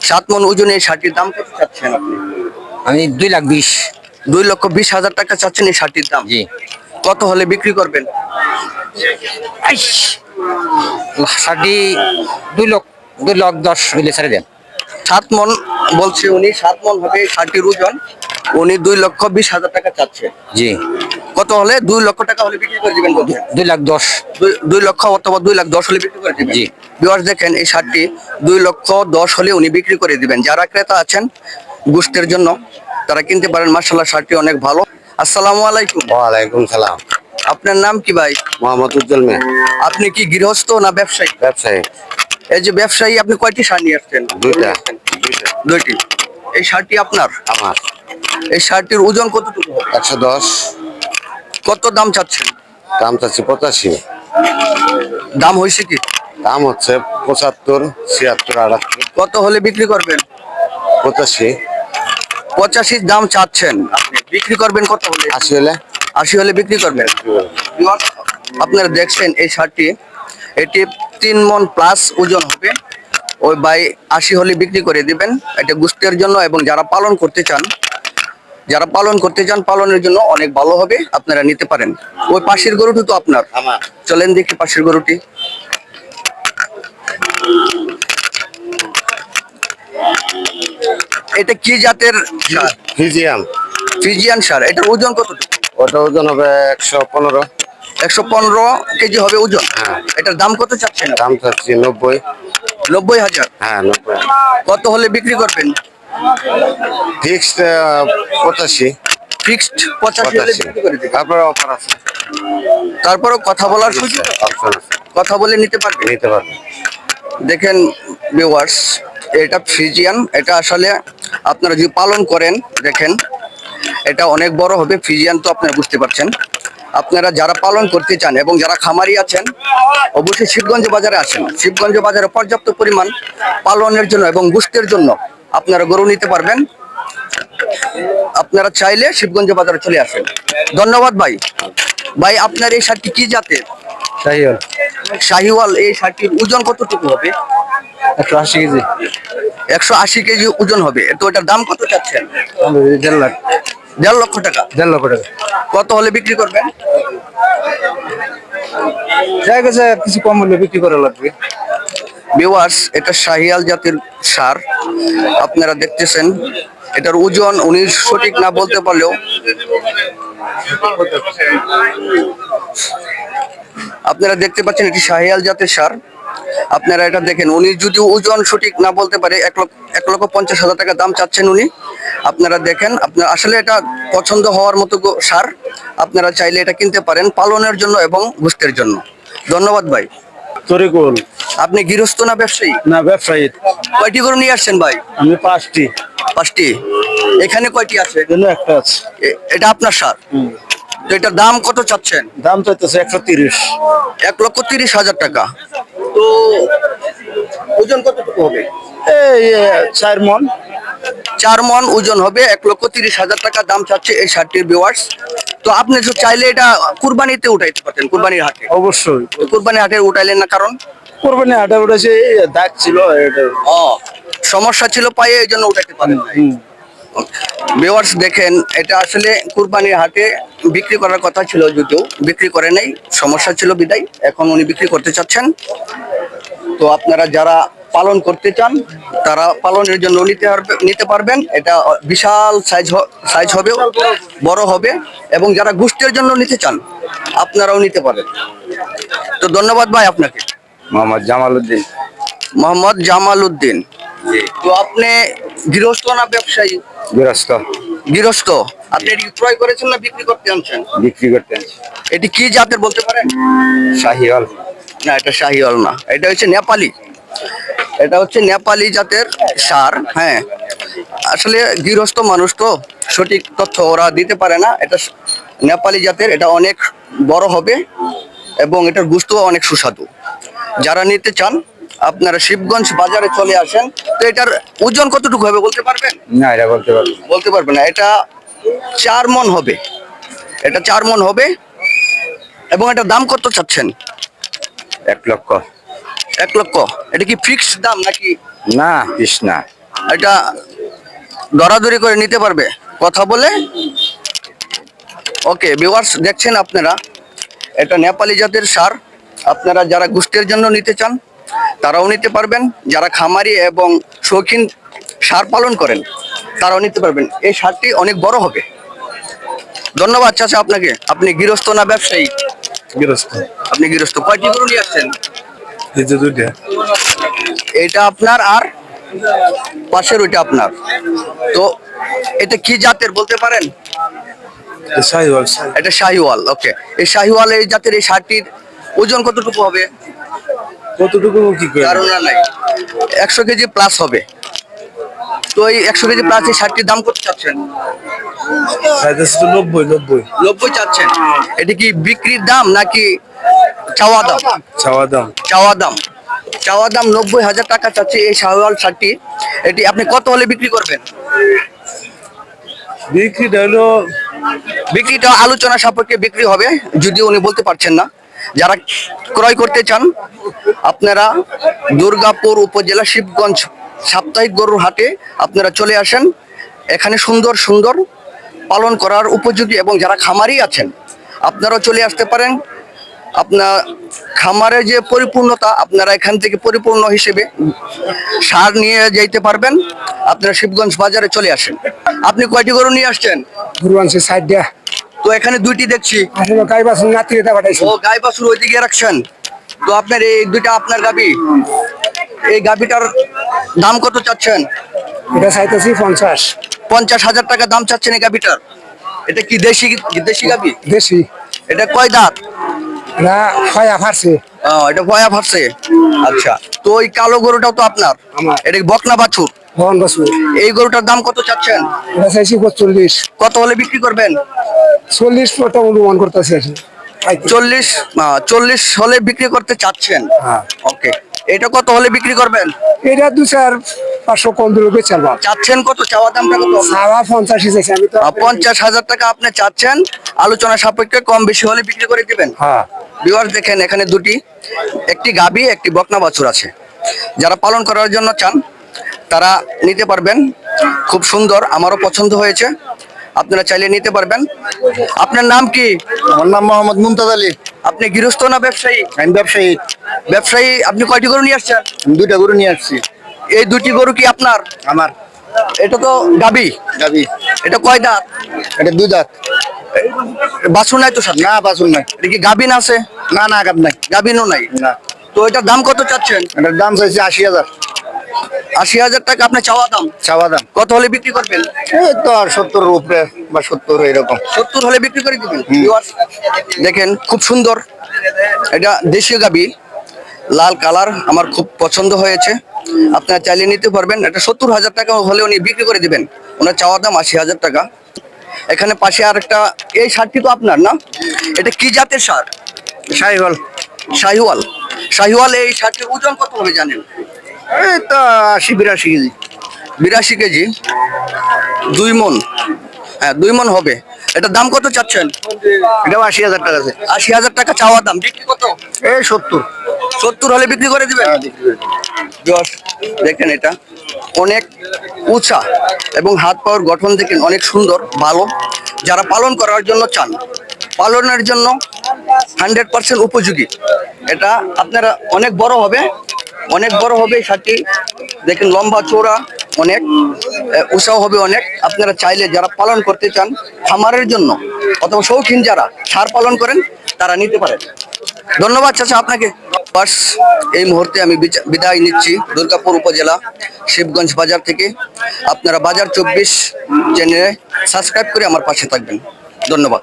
7 মন ওজনে এই শার্টটির দাম কত চাচ্ছেন আপনি? আমি 2,20,000। 2,20,000 টাকা চাচ্ছেন এই শার্টটির দাম। জি। কত হলে বিক্রি করবেন? শার্টটি 2,10,000 হইলে ছেড়ে দেন। 7 মন বলছে উনি, 7 মন হবে এই শার্টটির ওজন। উনি 2,20,000 টাকা চাচ্ছে। জি। কত হলে 2 লক্ষ টাকা হলে বিক্রি করে দিবেন বলছেন? 2,10,000। 2 লক্ষ অথবা 2,10,000 হলে বিক্রি করে দিবেন। জি। ভিউয়ার্স দেখেন এই শার্টটি 2,10,000 হলে উনি বিক্রি করে দিবেন। যারা ক্রেতা আছেন গোশতের জন্য তারা কিনতে পারেন। মাশাআল্লাহ শার্টটি অনেক ভালো। আসসালামু আলাইকুম। ওয়ালাইকুম সালাম। আপনার নাম কি ভাই? মোহাম্মদ উজ্জ্বল মিয়া। আপনি কি গৃহস্থ না ব্যবসায়ী? ব্যবসায়ী। এই যে ব্যবসায়ী, আপনি কয়টি শার্ট নিয়ে আসছেন? দুইটা। দুইটি। এই শার্টটি আপনার? আমার। এই শার্টটির ওজন কতটুকু হবে? 110। কত দাম চাচ্ছেন? দাম চাচ্ছি 85। দাম হয়েছে কি? দাম হচ্ছে 75, 76, 78। কত হলে বিক্রি করবেন? 85। 85 দাম চাচ্ছেন, আপনি বিক্রি করবেন কত হলে? 80 হলে 80 হলে বিক্রি করবেন। আপনারা দেখছেন এই শার্টটি, এটি 3 মন প্লাস ওজন হবে। ওই ভাই 80 হলে বিক্রি করে দিবেন। এটা গোশতের জন্য এবং যারা পালন করতে চান, পালনের জন্য অনেক ভালো হবে, আপনারা নিতে পারেন। ওই পাশের গরুটি তো আপনার? আমার। চলেন দেখি পাশের গরুটি। এটা কি জাতের সার? ফিজিয়াম। ফ্রিজিয়ান সার। এটার ওজন কতটুকু? ওটা ওজন হবে 115। 115 কেজি হবে ওজন। হ্যাঁ। এটার দাম কত চাচ্ছেন? দাম চাচ্ছি 90। 90,000। হ্যাঁ 90। কত হলে বিক্রি করবেন? ফিক্সড 85। ফিক্সড 85 হলে বিক্রি করে দিবেন। তারপরে অফার আছে। তারপরও কথা বলার সুযোগ আছে? অপশন আছে। কথা বলে নিতে পারবেন। নিতে পারবেন। দেখেন ভিউয়ার্স, এটা ফ্রিজিয়ান। এটা আসলে আপনারা যদি পালন করেন, দেখেন এটা অনেক বড় হবে। ফ্রিজিয়ান তো আপনারা বুঝতে পারছেন। আপনারা যারা পালন করতে চান এবং যারা খামারি আছেন অবশ্যই শিবগঞ্জ বাজারে আসেন। শিবগঞ্জ বাজারে পর্যাপ্ত পরিমাণ পালনের জন্য এবং গোশতের জন্য আপনারা গরু নিতে পারবেন। আপনারা চাইলে শিবগঞ্জ বাজারে চলে আসেন। ধন্যবাদ ভাই। ভাই আপনার এই শার্টটি কি জাতের? শাহিওয়াল। শাহিওয়াল। এই শার্টটির ওজন কতটুকু হবে? 180 কেজি। 180 কেজি ওজন হবে। তো এটার দাম কত চাচ্ছেন? 1.5 লাখ। 1.5 লক্ষ টাকা। 1.5 লক্ষ টাকা। কত হলে বিক্রি করবেন? জায়গা কিছু কম হলে বিক্রি করা লাগবে। ভিউয়ার্স, এটা শাহিয়াল জাতের সার। আপনারা দেখতেছেন এটার ওজন উনি সঠিক না বলতে পারলেও আপনারা দেখতে পাচ্ছেন এটি শাহিয়াল জাতের সার। আপনারা এটা দেখেন, উনি যদি ওজন সঠিক না বলতে পারে 1,50,000 টাকা দাম চাচ্ছেন উনি। আপনারা দেখেন, আপনার আসলে এটা পছন্দ হওয়ার মতো সার। আপনারা চাইলে এটা কিনতে পারেন পালনের জন্য এবং গোশতের জন্য। ধন্যবাদ ভাই। তরিকুল। আপনি গৃহস্থ না ব্যবসায়ী? না, ব্যবসায়ী। কয়টি গরু নিয়ে আসছেন ভাই? আমি 5টি। 5টি। এখানে কয়টি আছে? একটা আছে। এটা আপনার সার। তো এটার দাম কত চাচ্ছেন? দাম চাইতেছে 130। 1,30,000 টাকা। তো ওজন কতটুকু হবে? এই 4 মন। 4 মন ওজন হবে। 1,30,000 টাকা দাম চাচ্ছে এই শার্টটির। ভিউয়ার্স, তো আপনি তো চাইলে এটা কুরবানিতে উঠাইতে পারতেন, কুরবানির হাটে। অবশ্যই। কুরবানির হাটে উঠাইলেন না কারণ? কোরবানি হাটে উঠেছে, দাগ ছিল এটা। সমস্যা ছিল পায়ে, এই জন্য উঠাইতে পারেন। ভিউয়ার্স দেখেন, এটা আসলে কুরবানির হাটে বিক্রি করার কথা ছিল, যদিও বিক্রি করে নাই, সমস্যা ছিল বিদায়। এখন উনি বিক্রি করতে চাচ্ছেন। তো আপনারা যারা পালন করতে চান তারা পালনের জন্য নিতে পারবেন। এটা বিশাল সাইজ হবে, বড় হবে। এবং যারা গোশতের জন্য নিতে চান আপনারাও নিতে পারেন। তো ধন্যবাদ ভাই আপনাকে। মোহাম্মদ জামাল উদ্দিন। মোহাম্মদ জামাল উদ্দিন। তো আপনি গৃহস্থ না ব্যবসায়ী? গৃহস্থ। গৃহস্থ। আপনি এটি ক্রয় করেছেন না বিক্রি করতে আনছেন? বিক্রি করতে। এটি কি জাতের বলতে পারেন? শাহিওয়াল। না, এটা শাহিওয়াল না, এটা হচ্ছে নেপালি। এটা হচ্ছে নেপালি জাতের সার। হ্যাঁ, আসলে গৃহস্থ মানুষ তো সঠিক তথ্য ওরা দিতে পারে না। এটা নেপালি জাতের। এটা অনেক বড় হবে এবং এটার গোশত অনেক সুস্বাদু। যারা নিতে চান আপনারা শিবগঞ্জ বাজারে চলে আসেন। তো এটার ওজন কতটুকু হবে বলতে পারবেন? না, এটা বলতে পারবো না। বলতে পারবেন না। এটা 4 মন হবে। এটা 4 মন হবে। এবং এটার দাম কত চাচ্ছেন? 1 লক্ষ। 1 লক্ষ। এটা কি ফিক্সড দাম নাকি? না, কৃষ্ণা। এটা দরাদরি করে নিতে পারবে কথা বলে। ওকে ভিউয়ার্স, দেখছেন আপনারা, এটা নেপালি জাতের ষাঁড়। আপনারা যারা গোষ্ঠীর জন্য নিতে চান তারাও নিতে পারবেন, যারা খামারি এবং শৌখিন ষাঁড় পালন করেন তারাও নিতে পারবেন। এই ষাঁড়টি অনেক বড় হবে। ধন্যবাদ চাচা আপনাকে। আপনি গৃহস্থ না ব্যবসায়ী? গৃহস্থ। আপনি গৃহস্থ। কয়টি গরু নিয়ে আসছেন? এই যে দুইটা। এটা আপনার আর পাশের ওইটা আপনার। তো এটা কি জাতের বলতে পারেন? শাহিওয়াল। এটা শাহিওয়াল। ওকে, এই শাহিওয়াল এই জাতের এই ষাঁড়টির ওজন কতটুকু হবে? কতটুকু কি করে? ধারণা নাই। 100 কেজি প্লাস হবে। তো এই 100 কেজি প্লাস এই ষাঁড়টির দাম কত চাচ্ছেন? চাইতেছে তো 90। 90 চাচ্ছেন। এটা কি বিক্রির দাম নাকি চাওয়া দাম? চাওয়া দাম। চাওয়া দাম। চাওয়া দাম 90,000 টাকা চাচ্ছে এই শাহিওয়াল ষাঁড়টি। এটি আপনি কত হলে বিক্রি করবেন? বিক্রিটা হলো বিক্রিটা আলোচনা সাপেক্ষে বিক্রি হবে, যদিও উনি বলতে পারছেন না। যারা ক্রয় করতে চান আপনারা দুর্গাপুর উপজেলা শিবগঞ্জ সাপ্তাহিক গরুর হাটে আপনারা চলে আসেন। এখানে সুন্দর সুন্দর পালন করার উপযোগী এবং যারা খামারি আছেন আপনারাও চলে আসতে পারেন। আপনার খামারে যে পরিপূর্ণতা আপনারা এখান থেকে পরিপূর্ণ হিসেবে সার নিয়ে যাইতে পারবেন। আপনারা শিবগঞ্জ বাজারে চলে আসেন। আপনি কয়টি গরু নিয়ে আসছেন? গরু আনছে সাইড দিয়া তো এখানে দুইটি দেখছি। আসলে গাই বাছুর নাতি এটা পাঠাইছি। ও গাই বাছুর ওইদিকে রাখছেন। তো আপনার এই দুইটা আপনার গাবি, এই গাবিটার দাম কত চাচ্ছেন? এটা চাইতেছি 50। 50,000 টাকা দাম চাচ্ছেন এই গাবিটার। এটা কি দেশি দেশি গাবি? দেশি। এটা কয় দাঁত? এটা ফায়া ফারছে। এটা ভয়া ভাবছে। আচ্ছা, তো ওই কালো গরুটাও তো আপনার? আমার। এটা কি বকনা বাছুর? ভবন বাছুর। এই গরুটার দাম কত চাচ্ছেন? এটা চাইছি 45। কত হলে বিক্রি করবেন? 40 পটা অনুমান করতেছি আর কি। 40 হলে বিক্রি করতে চাচ্ছেন? হ্যাঁ। ওকে, এটা কত হলে বিক্রি করবেন? এটা 2-4-500 কম দিলে বেচার বাপ। চাচ্ছেন কত? চাওয়া দামটা কত? সারা 50 চাইছি আমি তো। 50,000 টাকা আপনি চাচ্ছেন। আলোচনা সাপেক্ষে কম বেশি হলে বিক্রি করে দিবেন। হ্যাঁ। ভিউয়ার্স দেখেন, এখানে দুটি, একটি গাবি একটি বকনা বাছুর আছে। যারা পালন করার জন্য চান তারা নিতে পারবেন। খুব সুন্দর, আমারও পছন্দ হয়েছে। আপনারা চাইলে নিতে পারবেন। আপনার নাম কি? আমার নাম মোহাম্মদ মুমতাজ আলী। আপনি গৃহস্থ না ব্যবসায়ী? আমি ব্যবসায়ী। ব্যবসায়ী। আপনি কয়টি গরু নিয়ে আসছেন? আমি দুইটা গরু নিয়ে আসছি। এই দুটি গরু কি আপনার? আমার এটা তো গাবি। গাবি। এটা কয় দাঁত? এটা দুই দাঁত। বাছুর নাই তো সাথে? না বাছুর নাই। এটা কি গাবিন আছে? না না গাব নাই। গাবিনও নাই। না। তো এটার দাম কত চাচ্ছেন? এটার দাম চাইছি 80,000। 80,000 টাকা আপনার চাওয়া দাম। চাওয়া দাম। কত হলে বিক্রি করবেন? এই তো আর 70 উপরে বা 70 এরকম। 70 হলে বিক্রি করে দিবেন। Viewers, দেখেন খুব সুন্দর, এটা দেশীয় গাবি, লাল কালার, আমার খুব পছন্দ হয়েছে। আপনারা চাইলে নিতে পারবেন। এটা 70,000 টাকা হলে উনি বিক্রি করে দিবেন। ওনার চাওয়া দাম 80,000 টাকা। এখানে পাশে আর একটা, এই ষাঁড়টি তো আপনার না? এটা কি জাতের ষাঁড়? শাহিওয়াল। শাহিওয়াল। শাহিওয়াল এই ষাঁড়টির ওজন কত হবে জানেন? এই তো 80-82 কেজি। 82 কেজি, 2 মণ। হ্যাঁ, 2 মণ হবে। এটার দাম কত চাচ্ছেন? এটাও 80,000 টাকা আছে। 80,000 টাকা চাওয়া দাম। বিক্রি কত? এই 70। 70 হলে বিক্রি করে দিবেন। Viewers, দেখেন এটা অনেক উঁচা এবং হাত পাওয়ার গঠন দেখেন অনেক সুন্দর, ভালো। যারা পালন করার জন্য চান, পালনের জন্য 100% উপযোগী। এটা আপনারা অনেক বড় হবে, অনেক বড় হবে এই ষাঁড়টি। দেখেন লম্বা চওড়া অনেক, উঁচাও হবে অনেক। আপনারা চাইলে যারা পালন করতে চান খামারের জন্য অথবা শৌখিন যারা ষাঁড় পালন করেন তারা নিতে পারেন। ধন্যবাদ চাচা আপনাকে। বাস, এই মুহূর্তে আমি বিদায় নিচ্ছি দুর্গাপুর উপজেলা শিবগঞ্জ বাজার থেকে। আপনারা বাজার 24 চ্যানেলে সাবস্ক্রাইব করে আমার পাশে থাকবেন। ধন্যবাদ।